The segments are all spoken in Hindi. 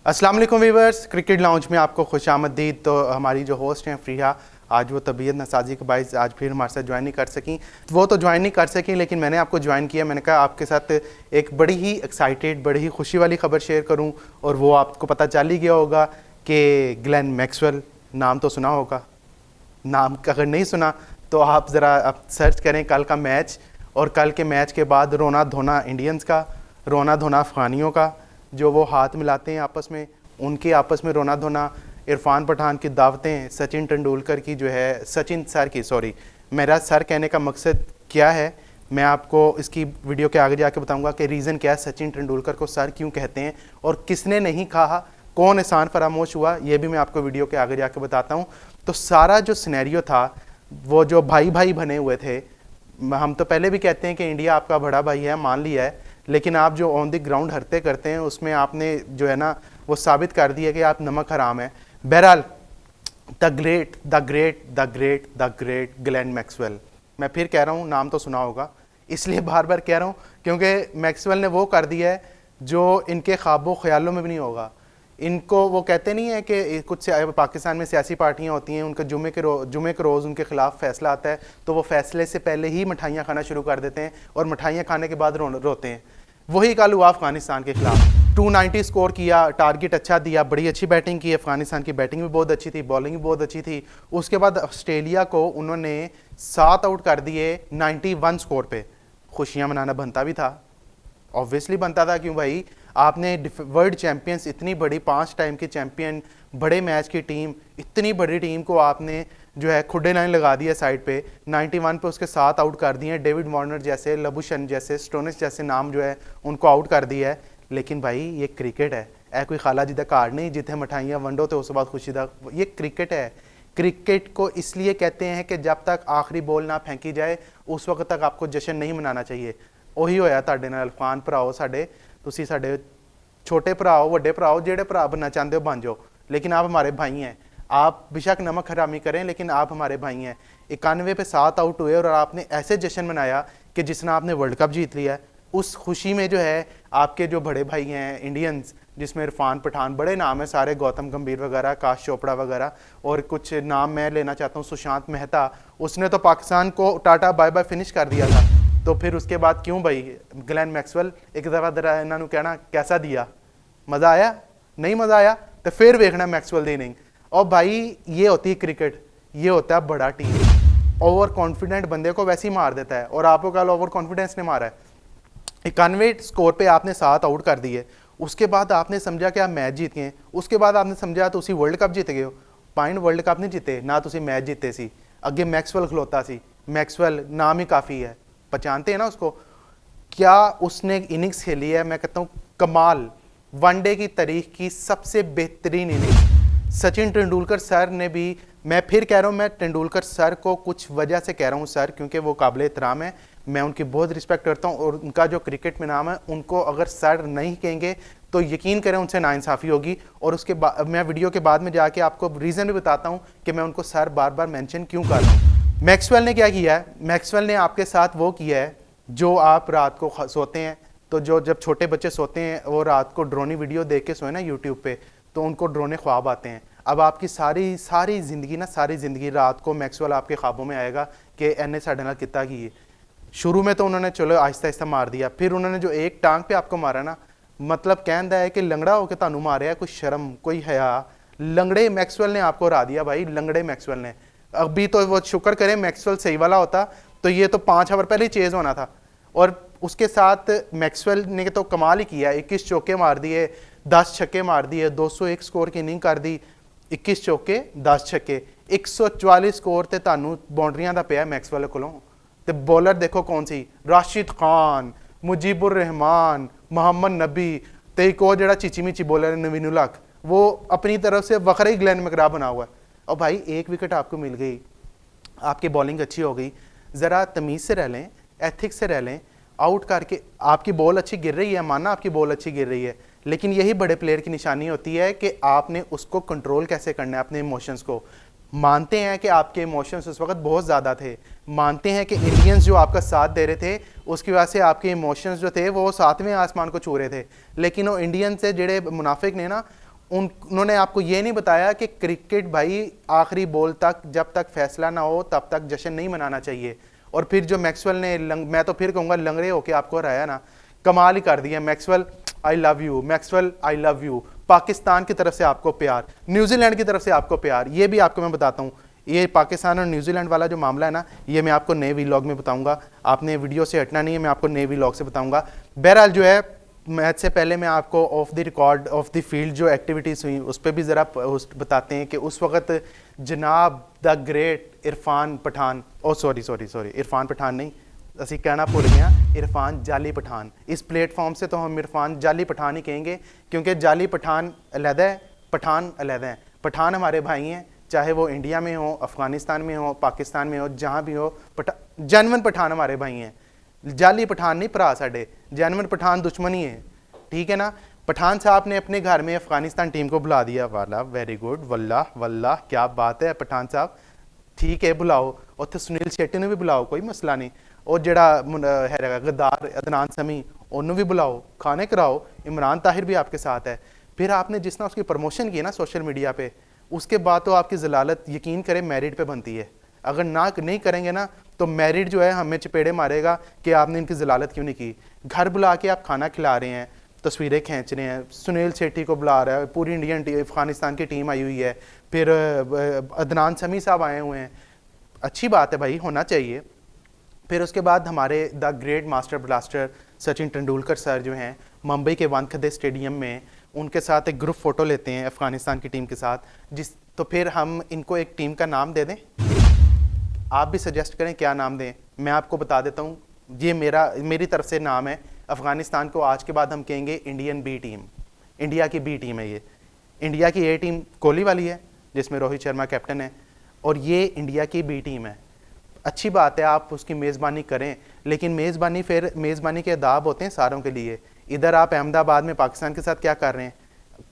अस्सलाम वालेकुम वीवर्स, क्रिकेट लाउंज में आपको खुशामदीद। तो हमारी जो होस्ट हैं फ्रीहा, आज वो तबीयत नासाजी के बायस आज फिर हमारे साथ ज्वाइन नहीं कर सकी। वो तो ज्वाइन नहीं कर सकी, लेकिन मैंने आपको ज्वाइन किया। मैंने कहा आपके साथ एक बड़ी ही एक्साइटेड, बड़ी ही खुशी वाली खबर शेयर करूं, और वो आपको पता चल ही गया होगा कि ग्लेन मैक्सवेल, नाम तो सुना होगा। नाम अगर नहीं सुना तो आप ज़रा सर्च करें कल का मैच, और कल के मैच के बाद रोना धोना इंडियंस का, रोना धोना अफ़गानियों का, जो वो हाथ मिलाते हैं आपस में, उनके आपस में रोना धोना, इरफान पठान की दावतें, सचिन तेंदुलकर की जो है, सचिन सर की, सॉरी मेरा सर कहने का मकसद क्या है, मैं आपको इसकी वीडियो के आगे जाके बताऊंगा कि रीज़न क्या है, सचिन तेंदुलकर को सर क्यों कहते हैं और किसने नहीं कहा, कौन एहसान फरामोश हुआ, ये भी मैं आपको वीडियो के आगे जाके बताता हूँ। तो सारा जो सिनेरियो था, वो जो भाई भाई बने हुए थे, हम तो पहले भी कहते हैं कि इंडिया आपका बड़ा भाई है, मान लिया है, लेकिन आप जो ऑन द ग्राउंड हरते करते हैं उसमें आपने जो है ना वो साबित कर दिया कि आप नमक हराम है। बहरहाल, the great the great the great the great Glenn Maxwell, मैं फिर कह रहा हूँ, नाम तो सुना होगा, इसलिए बार बार कह रहा हूँ क्योंकि मैक्सवेल ने वो कर दिया है जो इनके ख्वाबों ख्यालों में भी नहीं होगा। इनको वो कहते नहीं है कि कुछ पाकिस्तान में सियासी पार्टियां होती हैं, उनका जुमे के रोज़ उनके खिलाफ फैसला आता है, तो वो फैसले से पहले ही मिठाइयाँ खाना शुरू कर देते हैं और मिठाइयाँ खाने के बाद रोते हैं। वही कल हुआ अफगानिस्तान के खिलाफ, 290 स्कोर किया, टारगेट अच्छा दिया, बड़ी अच्छी बैटिंग की। अफगानिस्तान की बैटिंग भी बहुत अच्छी थी, बॉलिंग भी बहुत अच्छी थी। उसके बाद ऑस्ट्रेलिया को उन्होंने 7 आउट कर दिए 91 स्कोर पे। खुशियाँ मनाना बनता भी था, ऑब्वियसली बनता था, क्यों भाई, आपने वर्ल्ड चैंपियंस, इतनी बड़ी 5 टाइम के चैंपियन, बड़े मैच की टीम, इतनी बड़ी टीम को आपने जो है खुडे लाइन लगा दिया साइड पे, 91 पे उसके 7 आउट कर दिए। डेविड वार्नर जैसे, लबुशन जैसे, स्टोनिस जैसे नाम जो है उनको आउट कर दिया है। लेकिन भाई ये क्रिकेट है, ऐ कोई खाला जी दा कार्ड नहीं जिथे मिठाइयाँ वंडो तो उस बाद खुशी दा, ये क्रिकेट है। क्रिकेट को इसलिए कहते हैं कि जब तक आखिरी बॉल ना फेंकी जाए उस वक्त तक आपको जश्न नहीं मनाना चाहिए। ਉਹੀ ਹੋਇਆ ਤੁਹਾਡੇ ਨਾਲ। ਅਫਗਾਨ ਭਰਾਓ ਸਾਡੇ, ਤੁਸੀਂ ਸਾਡੇ छोटे भरा हो, ਵੱਡੇ भरा हो, जेड़े भरा बनना चाहते हो बन जाओ, लेकिन आप हमारे भाई हैं। आप बेशक नमक हरामी करें, लेकिन आप हमारे भाई हैं। 91 पे 7 आउट हुए और आपने ऐसे जश्न मनाया कि जिसने आपने वर्ल्ड कप जीत लिया है। उस खुशी में जो है आपके जो बड़े भाई हैं इंडियंस, जिसमें इरफान पठान, बड़े नाम है सारे, गौतम गंभीर वगैरह, आकाश चोपड़ा वगैरह, और कुछ नाम मैं लेना चाहता हूँ, सुशांत मेहता, उसने तो पाकिस्तान को टाटा बाय बाय फिनिश कर दिया था। तो फिर उसके बाद क्यों भाई ग्लेन मैक्सवेल एक दफ़ा जरा इन्होंने कहना कैसा दिया, मज़ा आया, नहीं मज़ा आया तो फिर देखना मैक्सवेल दी इनिंग। और भाई ये होती है क्रिकेट, ये होता है बड़ा टीम। ओवर कॉन्फिडेंट बंदे को वैसे ही मार देता है, और आपको कल ओवर कॉन्फिडेंस ने मारा है। 91 स्कोर पे आपने 7 आउट कर दिए, उसके बाद आपने समझा कि आप मैच जीत गए, उसके बाद आपने समझा तो उसी वर्ल्ड कप जीत गए हो। पॉइंट वर्ल्ड कप नहीं जीते ना, तुम मैच जीते सी, अगे मैक्सवेल खलोता सी। मैक्सवेल नाम ही काफ़ी है, पहचानते हैं ना उसको। क्या उसने इनिंग्स खेली है, मैं कहता हूँ कमाल, वनडे की तारीख की सबसे बेहतरीन इनिंग। सचिन तेंदुलकर सर ने भी, मैं फिर कह रहा हूँ, मैं तेंदुलकर सर को कुछ वजह से कह रहा हूँ सर, क्योंकि वो काबिल एहतराम है, मैं उनकी बहुत रिस्पेक्ट करता हूँ, और उनका जो क्रिकेट में नाम है, उनको अगर सर नहीं कहेंगे तो यकीन करें उनसे नाइंसाफ़ी होगी। और उसके बाद मैं वीडियो के बाद में जाके आपको रीज़न भी बताता हूँ कि मैं उनको सर बार बार मैंशन क्यों कर रहा हूँ। मैक्सवेल ने क्या किया है, मैक्सवेल ने आपके साथ वो किया है जो आप रात को सोते हैं, तो जो जब छोटे बच्चे सोते हैं वो रात को ड्रोनी वीडियो देख के सोए ना यूट्यूब पे, तो उनको ड्रोने ख्वाब आते हैं। अब आपकी सारी सारी ज़िंदगी ना, सारी ज़िंदगी रात को मैक्सवेल आपके ख्वाबों में आएगा कि एने साढ़े नाल कितना की है। शुरू में तो उन्होंने चलो आहिस्ता आहिस्ता मार दिया, फिर उन्होंने जो एक टांग पे आपको मारा ना, मतलब कहना है कि लंगड़ा होकर तानू मारे, कोई शर्म कोई हया, लंगड़े मैक्सवेल ने आपको हरा दिया भाई, लंगड़े मैक्सवेल ने। अभी तो वो शुक्र करें मैक्सवेल सही वाला होता तो ये तो 5 ओवर पहले ही चेज होना था। और उसके साथ मैक्सवेल ने तो कमाल ही किया, 21 चौके मार दिए, 10 छक्के मार दिए, 201 स्कोर की इनिंग कर दी, 21 चौके 10 छक्के, 144 स्कोर ते तानू बाउंड्रियां दा पिया मैक्सवेल कोलों। ते बॉलर देखो कौन सी, राशिद खान, मुजीबुर रहमान, मोहम्मद नबी, ते एक और जड़ा चिची मिची बॉलर है नवीन उल हक, वो अपनी तरफ से वखरा ही ग्लेन मैकग्रा बना हुआ है। और भाई एक विकेट आपको मिल गई, आपकी बॉलिंग अच्छी हो गई, ज़रा तमीज़ से रह लें, एथिक्स से रह लें, आउट करके आपकी बॉल अच्छी गिर रही है, माना आपकी बॉल अच्छी गिर रही है, लेकिन यही बड़े प्लेयर की निशानी होती है कि आपने उसको कंट्रोल कैसे करना है, अपने इमोशंस को। मानते हैं कि आपके इमोशंस उस वक्त बहुत ज़्यादा थे, मानते हैं कि इंडियंस जो आपका साथ दे रहे थे उसकी वजह से आपके इमोशंस जो थे वो 7वें आसमान को छू रहे थे, लेकिन वो इंडियन से जेड़े मुनाफिक ने ना, उन्होंने आपको ये नहीं बताया कि क्रिकेट भाई आखिरी बॉल तक जब तक फैसला ना हो तब तक जश्न नहीं मनाना चाहिए। और फिर जो मैक्सवेल ने मैं तो फिर कहूँगा लंगड़े होके आपको हराया ना, कमाल ही कर दिया। Maxwell I love you, Maxwell I love you. Pakistan की तरफ से आपको प्यार, न्यूजीलैंड की तरफ से आपको प्यार। ये भी आपको मैं बताता हूँ, ये पाकिस्तान और न्यूजीलैंड वाला जो मामला है ना, ये मैं आपको नए व्लॉग में बताऊंगा। आपने वीडियो से हटना नहीं है, मैं आपको नए व्लॉग से बताऊंगा। बहरहाल जो है, मैच से पहले मैं आपको of the record of the field जो एक्टिविटीज़ हुई उस पर भी ज़रा बताते हैं कि उस वक्त जनाब the great Irfan Pathan, oh sorry Irfan Pathan नहीं, असी कहना भूल गया, इरफान जाली पठान। इस प्लेटफॉर्म से तो हम इरफान जाली पठान ही कहेंगे, क्योंकि जाली पठान अलहदा है, पठान अलहदा है। पठान हमारे भाई हैं, चाहे वो इंडिया में हो, अफ़गानिस्तान में हो, पाकिस्तान में हो, जहाँ भी हो, जनवन पठान हमारे भाई हैं। जाली पठान नहीं भरा साडे, जनवन पठान दुश्मनी है, ठीक है ना। पठान साहब ने अपने घर में अफ़गानिस्तान टीम को बुला दिया, वाला वेरी गुड, वल्लाह वल्लाह क्या बात है पठान साहब, ठीक है बुलाओ। उत्थे सुनील शेट्टी ने भी बुलाओ, कोई मसला नहीं। और जड़ा है गद्दार अदनान समी, उन्होंने भी बुलाओ, खाने कराओ। इमरान ताहिर भी आपके साथ है। फिर आपने जिस ना उसकी प्रमोशन की ना सोशल मीडिया पे, उसके बाद तो आपकी जलालत यकीन करें मैरिड पे बनती है। अगर ना नहीं करेंगे ना तो मैरिड जो है हमें चपेड़े मारेगा कि आपने इनकी जलालत क्यों नहीं की। घर बुला के आप खाना खिला रहे हैं, तस्वीरें खींच रहे हैं, सुनील शेट्टी को बुला रहा है, पूरी इंडियन अफगानिस्तान की टीम आई हुई है, फिर अदनान समी साहब आए हुए हैं। अच्छी बात है भाई, होना चाहिए। फिर उसके बाद हमारे the great master blaster Sachin Tendulkar sir जो हैं मुंबई के वानखेड़े स्टेडियम में, उनके साथ एक ग्रुप फ़ोटो लेते हैं अफ़गानिस्तान की टीम के साथ। तो फिर हम इनको एक टीम का नाम दे दें, आप भी सजेस्ट करें क्या नाम दें। मैं आपको बता देता हूँ, ये मेरी तरफ से नाम है। अफ़गानिस्तान को आज के बाद हम कहेंगे इंडियन बी टीम, इंडिया की बी टीम है ये। इंडिया की ए टीम कोहली वाली है जिसमें रोहित शर्मा कैप्टन है, और ये इंडिया की बी टीम है। अच्छी बात है आप उसकी मेज़बानी करें, लेकिन मेज़बानी के आदाब होते हैं सारों के लिए। इधर आप अहमदाबाद में पाकिस्तान के साथ क्या कर रहे हैं,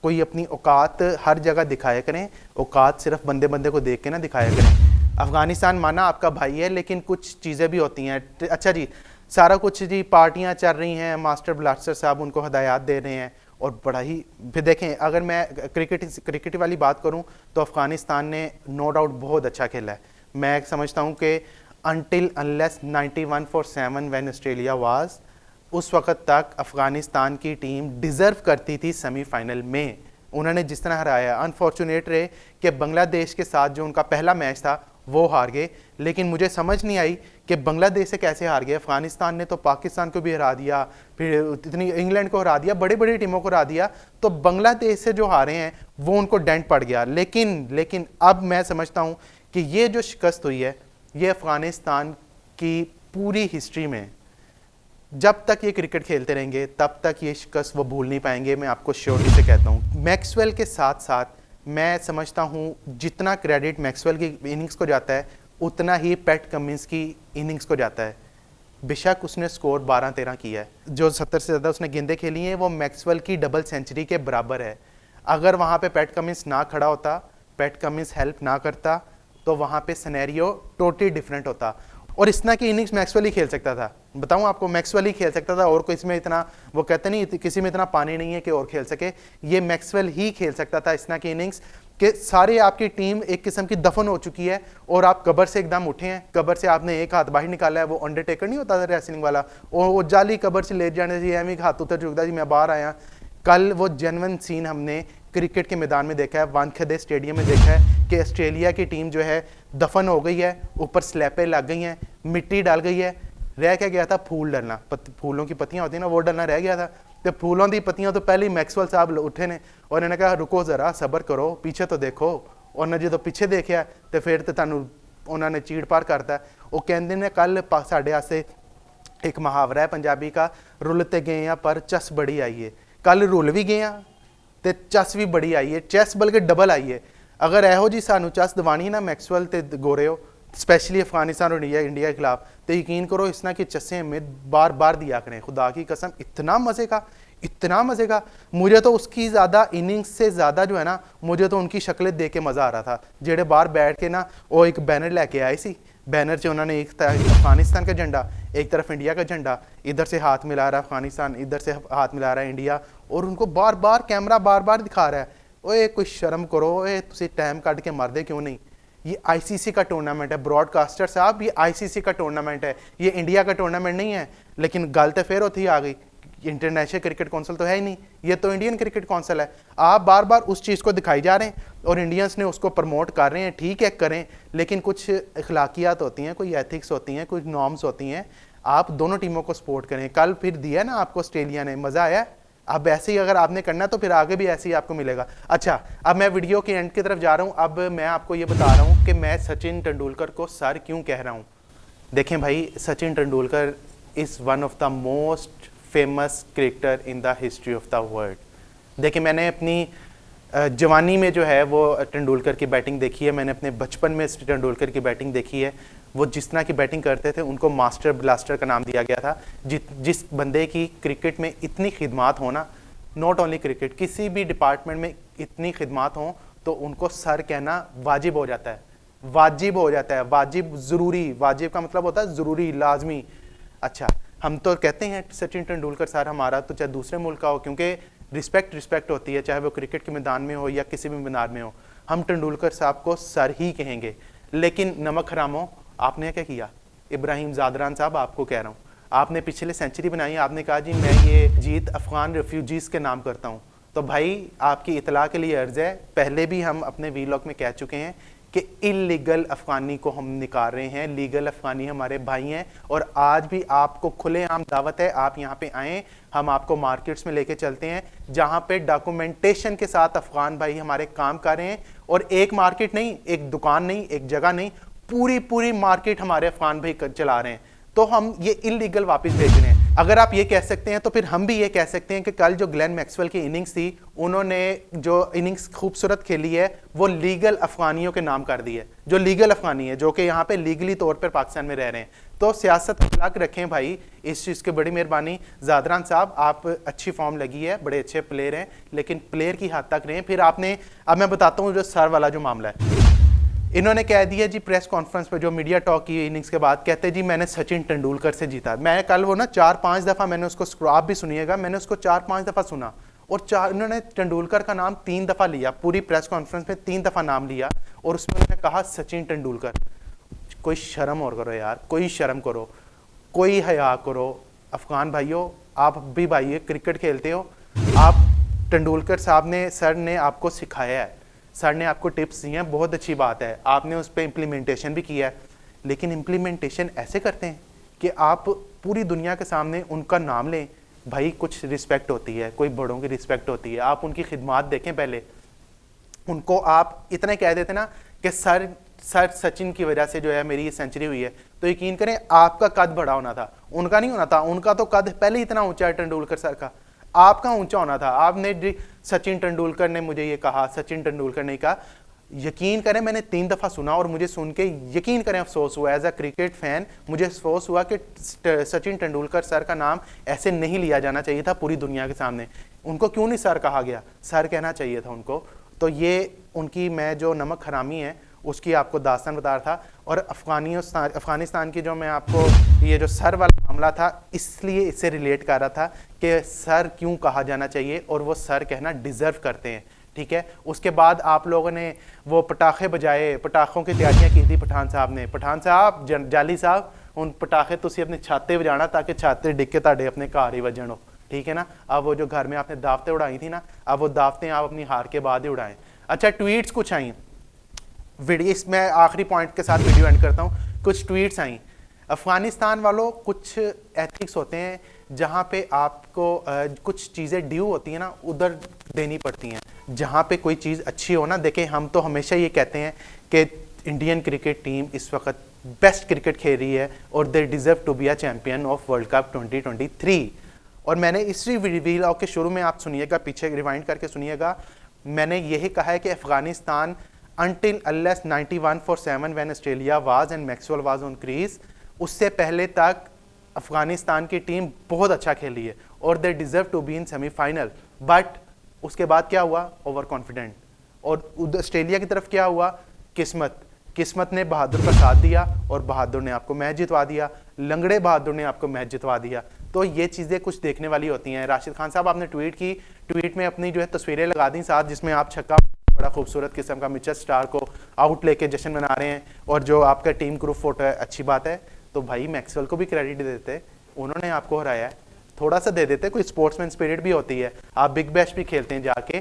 कोई अपनी औकात हर जगह दिखाया करें, औकात सिर्फ बंदे बंदे को देख के ना दिखाया करें। अफ़गानिस्तान माना आपका भाई है, लेकिन कुछ चीज़ें भी होती हैं। अच्छा जी, सारा कुछ जी पार्टियां चल रही हैं, मास्टर ब्लास्टर साहब उनको हदायत दे रहे हैं, और बड़ा ही फिर देखें, अगर मैं क्रिकेट वाली बात करूं तो अफ़गानिस्तान ने नो डाउट बहुत अच्छा खेला है। मैं समझता हूं कि until unless 91-7 when Australia was, उस वक़्त तक अफ़गानिस्तान की टीम डिज़र्व करती थी सेमीफाइनल में। उन्होंने जिस तरह हराया, अनफॉर्चुनेट रहे कि बांग्लादेश के साथ जो उनका पहला मैच था वो हार गए। लेकिन मुझे समझ नहीं आई कि बांग्लादेश से कैसे हार गए। अफ़गानिस्तान ने तो पाकिस्तान को भी हरा दिया, फिर इतनी इंग्लैंड को हरा दिया, बड़ी बड़ी टीमों को हरा दिया, तो बांग्लादेश से जो हारे हैं वो उनको डेंट पड़ गया। लेकिन अब मैं समझता हूँ कि ये जो शिकस्त हुई है, ये अफ़गानिस्तान की पूरी हिस्ट्री में जब तक ये क्रिकेट खेलते रहेंगे तब तक ये शिकस्त वो भूल नहीं पाएंगे। मैं आपको श्योरिटी से कहता हूँ। मैक्सवेल के साथ साथ मैं समझता हूँ जितना क्रेडिट मैक्सवेल की इनिंग्स को जाता है उतना ही पैट कमिंस की इनिंग्स को जाता है। बेशक उसने स्कोर 12-13 किया है, जो 70 से ज़्यादा उसने गेंदें खेली हैं, वो मैक्सवेल की डबल सेंचुरी के बराबर है। अगर वहाँ पे पैट कमिंस ना खड़ा होता, पैट कमिंस हेल्प ना करता, तो वहाँ पे सिनेरियो टोटली डिफरेंट होता। और इस तरह की इनिंग्स मैक्सवेल ही खेल सकता था, बताऊं आपको, मैक्सवेल ही खेल सकता था। और कोई इसमें इतना, वो कहते नहीं किसी में इतना पानी नहीं है कि और खेल सके, ये मैक्सवेल ही खेल सकता था इस तरह की इनिंग्स कि सारे आपकी टीम एक किस्म की दफन हो चुकी है और आप कबर से एकदम उठे हैं। कबर से आपने एक हाथ बाहर निकाला है, वो अंडरटेकर नहीं होता था रेसलिंग वाला, और वो जाली कबर से ले जाने से एवं हाथ उतर चुकता जी मैं बाहर आया। कल वो जेन्युइन सीन हमने क्रिकेट के मैदान में देखा है, वानखेड़े स्टेडियम में देखा है कि ऑस्ट्रेलिया की टीम जो है दफन हो गई है, ऊपर स्लैपें लग गई हैं, मिट्टी डाल गई है। रह क्या गया था, फूल डलना, फूलों की पत्तियां होती हैं ना, वो डलना रह गया था। तो फूलों की पत्तियां तो पहले ही मैक्सवेल साहब उठे ने और इन्होंने कहा रुको ज़रा सब्र करो, पीछे तो देखो। और जो पिछे देखा तो फिर तो तुहानू उन्होंने चीड़ पार करता। वो कहते ने कल साढ़े आस्ते एक मुहावरा है पंजाबी का, रुल ते गए हैं पर चस बड़ी आई है। कल रुल भी गए हैं तो चस भी बड़ी आई है, चेस बल्कि डबल आई है। अगर यहो जी सानू चस दवानी ना मैक्सवेल ते गोरे हो, स्पेशली अफगानिस्तान और इंडिया के खिलाफ, तो यकीन करो इस तरह की चस्सें में बार बार दिया करें, खुदा की कसम। इतना मज़े का मुझे तो उसकी ज़्यादा इनिंग्स से ज़्यादा जो है ना, मुझे तो उनकी शक्लें देख के मज़ा आ रहा था। जेड़े बाहर बैठ के ना वो एक बैनर लेके आए सी, बैनर से उन्होंने एक अफगानिस्तान का झंडा, एक तरफ इंडिया का झंडा, इधर से हाथ मिला रहा है अफगानिस्तान, इधर से हाथ मिला रहा है इंडिया, और उनको बार बार कैमरा बार बार दिखा रहा है। ओए कोई शर्म करो, ओए तुसी टाइम कट के मरदे क्यों नहीं? ये आईसीसी का टूर्नामेंट है ब्रॉडकास्टर साहब, ये आईसीसी का टूर्नामेंट है, ये इंडिया का टूर्नामेंट नहीं है। लेकिन गल तो फिर होती आ गई, इंटरनेशनल क्रिकेट काउंसिल तो है ही नहीं, ये तो इंडियन क्रिकेट काउंसिल है। आप बार बार उस चीज़ को दिखाई जा रहे हैं और इंडियंस ने उसको प्रमोट कर रहे हैं, ठीक है करें, लेकिन कुछ अखलाकियात होती हैं, कोई एथिक्स होती हैं, कुछ नॉर्म्स होती हैं। आप दोनों टीमों को सपोर्ट करें। कल फिर दिया ना आपको ऑस्ट्रेलिया ने, मज़ा आया। अब ऐसे ही अगर आपने करना तो फिर आगे भी ऐसे ही आपको मिलेगा। अच्छा, अब मैं वीडियो के एंड की तरफ जा रहा हूँ। अब मैं आपको ये बता रहा हूँ कि मैं सचिन तेंदुलकर को सर क्यों कह रहा हूँ। देखें भाई, Sachin Tendulkar is one of the most famous cricketer in the history of the world. देखिए, मैंने अपनी जवानी में जो है वो तेंदुलकर की बैटिंग देखी है, मैंने अपने बचपन में तेंदुलकर की बैटिंग देखी है। वो जिस तरह की बैटिंग करते थे उनको मास्टर ब्लास्टर का नाम दिया गया था। जिस बंदे की क्रिकेट में इतनी खिदमात होना, नॉट ओनली क्रिकेट, किसी भी डिपार्टमेंट में इतनी खिदमात हो तो उनको सर कहना वाजिब हो जाता है। वाजिब हो जाता है, वाजिब ज़रूरी, वाजिब का मतलब होता है ज़रूरी, लाजमी। अच्छा, हम तो कहते हैं सचिन तेंदुलकर सर हमारा, तो चाहे दूसरे मुल्क का हो, क्योंकि रिस्पेक्ट होती है, चाहे वो क्रिकेट के मैदान में हो या किसी भी मैदान में हो, हम तेंदुलकर साहब को सर ही कहेंगे। लेकिन नमक हरामों, आपने क्या किया? इब्राहिम ज़ादरान साहब, आपको कह रहा हूँ, आपने पिछले सेंचुरी बनाई, आपने कहा जी मैं ये जीत अफ़गान रेफ्यूजीज़ के नाम करता हूँ। तो भाई आपकी इतला के लिए अर्ज़ है, पहले भी हम अपने वीलॉग में कह चुके हैं कि इलीगल अफ़गानी को हम निकाल रहे हैं, लीगल अफ़गानी हमारे भाई हैं। और आज भी आपको खुलेआम दावत है, आप यहाँ पे आएँ, हम आपको मार्केट्स में लेके चलते हैं जहाँ पे डॉक्यूमेंटेशन के साथ अफ़गान भाई हमारे काम कर रहे हैं। और एक मार्केट नहीं, एक दुकान नहीं, एक जगह नहीं, पूरी मार्केट हमारे अफ़गान भाई चला रहे हैं। तो हम ये इलीगल वापस भेज रहे हैं। अगर आप ये कह सकते हैं तो फिर हम भी ये कह सकते हैं कि कल जो ग्लेन मैक्सवेल की इनिंग्स थी, उन्होंने जो इनिंग्स खूबसूरत खेली है वो लीगल अफगानियों के नाम कर दी है, जो लीगल अफगानी है, जो कि यहाँ पे लीगली तौर पर पाकिस्तान में रह रहे हैं। तो सियासत अखलाक रखें भाई, इस चीज़ की बड़ी मेहरबानी। ज़ादरान साहब, आप अच्छी फॉर्म लगी है, बड़े अच्छे प्लेयर हैं, लेकिन प्लेयर की हद तक रहें। फिर आपने, अब मैं बताता हूँ जो सर वाला जो मामला है, इन्होंने कह दिया जी प्रेस कॉन्फ्रेंस पे, जो मीडिया टॉक की इनिंग्स के बाद, कहते जी मैंने सचिन तेंदुलकर से जीता। मैं कल वो ना 4-5 दफ़ा मैंने उसको, आप भी सुनिएगा, मैंने उसको 4-5 दफ़ा सुना, और इन्होंने तेंदुलकर का नाम 3 दफ़ा लिया, पूरी प्रेस कॉन्फ्रेंस में 3 दफ़ा नाम लिया, और उसमें उन्होंने कहा सचिन तेंदुलकर। कोई शर्म और करो यार, कोई शर्म करो, कोई हया करो। अफगान भाइयों, आप भी भाई क्रिकेट खेलते हो, आप तेंदुलकर साहब ने, सर ने आपको सिखाया है, सर ने आपको टिप्स दिए हैं, बहुत अच्छी बात है, आपने उस पर इम्प्लीमेंटेशन भी किया है। लेकिन इम्प्लीमेंटेशन ऐसे करते हैं कि आप पूरी दुनिया के सामने उनका नाम लें। भाई कुछ रिस्पेक्ट होती है, कोई बड़ों की रिस्पेक्ट होती है, आप उनकी खिदमत देखें पहले। उनको आप इतना कह देते ना कि सर सचिन की वजह से जो है मेरी ये सेंचुरी हुई है, तो यकीन करें आपका कद बड़ा होना था, उनका नहीं होना था। उनका तो कद पहले इतना ऊंचा है तेंदुलकर सर का, आपका ऊंचा होना था। आपने, सचिन तेंदुलकर ने मुझे ये कहा, सचिन तेंदुलकर ने कहा, यकीन करें मैंने 3 दफ़ा सुना, और मुझे सुन के यकीन करें अफसोस हुआ, एज अ क्रिकेट फैन मुझे अफसोस हुआ कि सचिन तेंदुलकर सर का नाम ऐसे नहीं लिया जाना चाहिए था पूरी दुनिया के सामने। उनको क्यों नहीं सर कहा गया? सर कहना चाहिए था उनको। तो ये उनकी, मैं जो नमक हरामी है उसकी आपको दास्तान बता रहा था। और अफ़गानिस्तान की जो मैं आपको ये जो सर वाला मामला था, इसलिए इससे रिलेट कर रहा था कि सर क्यों कहा जाना चाहिए, और वो सर कहना डिज़र्व करते हैं, ठीक है। उसके बाद आप लोगों ने वो पटाखे बजाए, पटाखों की तैयारियां की थी पठान साहब ने। पठान साहब, जाली साहब, उन पटाखे तुसी अपने छाते बजाना ताकि छाते डिग के ताड़े अपने घर ही वजन हो, ठीक है ना। अब वो जो घर में आपने दावतें उड़ाई थी ना, अब वो दावतें आप अपनी हार के बाद ही उड़ाएं। अच्छा, ट्वीट्स कुछ आई वीडियो, इसमें आखिरी पॉइंट के साथ वीडियो एंड करता हूँ। कुछ ट्वीट्स आई अफ़गानिस्तान वालों, कुछ एथिक्स होते हैं जहाँ पे आपको कुछ चीज़ें ड्यू होती हैं ना, उधर देनी पड़ती हैं। जहाँ पे कोई चीज़ अच्छी हो ना, देखें हम तो हमेशा ये कहते हैं कि इंडियन क्रिकेट टीम इस वक्त बेस्ट क्रिकेट खेल रही है, और they deserve to be a champion of World Cup 2023। और मैंने इसी वीडियो के शुरू में, आप सुनिएगा, पीछे रिवाइंड करके सुनिएगा, मैंने यही कहा है कि Afghanistan until unless 91-7 when Australia was and Maxwell was on crease, उससे पहले तक अफ़गानिस्तान की टीम बहुत अच्छा खेली है और they deserve to be in semifinal. But उसके बाद क्या हुआ? Over confident. और ऑस्ट्रेलिया की तरफ क्या हुआ? किस्मत ने बहादुर का साथ दिया और बहादुर ने आपको मैच जितवा दिया, लंगड़े बहादुर ने आपको मैच जितवा दिया। तो ये चीज़ें कुछ देखने वाली होती हैं। राशिद खान साहब आपने ट्वीट की, ट्वीट में अपनी जो है तस्वीरें लगा दी साथ, जिसमें आप छक्का बड़ा खूबसूरत किस्म का मिचेल स्टार को आउट लेके जश्न मना रहे हैं, और जो आपका टीम ग्रुप फोटो है, अच्छी बात है। तो भाई मैक्सवेल को भी क्रेडिट देते, उन्होंने आपको हराया है, थोड़ा सा दे देते, कोई स्पोर्ट्समैन स्पिरिट भी होती है। आप बिग बैश भी खेलते हैं जाके,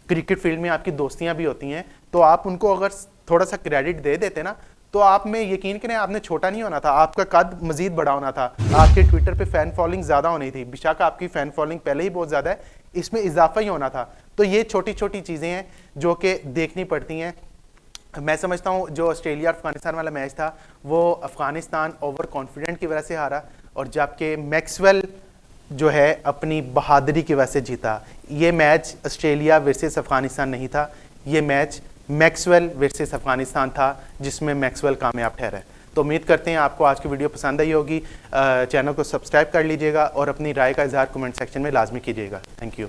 क्रिकेट फील्ड में आपकी दोस्तियां भी होती हैं, तो आप उनको अगर थोड़ा सा क्रेडिट दे देते ना, तो आप में यकीन करें आपने छोटा नहीं होना था, आपका कद मजीद बड़ा होना था, आपके ट्विटर पे फैन फॉलोइंग ज़्यादा होनी थी। बेशक आपकी फैन फॉलोइंग पहले ही बहुत ज़्यादा है, इसमें इजाफा ही होना था। तो ये छोटी छोटी चीज़ें हैं जो कि देखनी पड़ती हैं। मैं समझता हूँ जो ऑस्ट्रेलिया और अफगानिस्तान वाला मैच था, वो अफगानिस्तान ओवर कॉन्फिडेंट की वजह से हारा, और जबकि मैक्सवेल जो है अपनी बहादुरी की वजह से जीता। ये मैच ऑस्ट्रेलिया वर्सेस अफगानिस्तान नहीं था, ये मैच मैक्सवेल वर्सेस अफगानिस्तान था, जिसमें मैक्सवेल कामयाब ठहरा है। तो उम्मीद करते हैं आपको आज की वीडियो पसंद आई होगी। चैनल को सब्सक्राइब कर लीजिएगा और अपनी राय का इजहार कमेंट सेक्शन में लाजमी कीजिएगा। Thank you.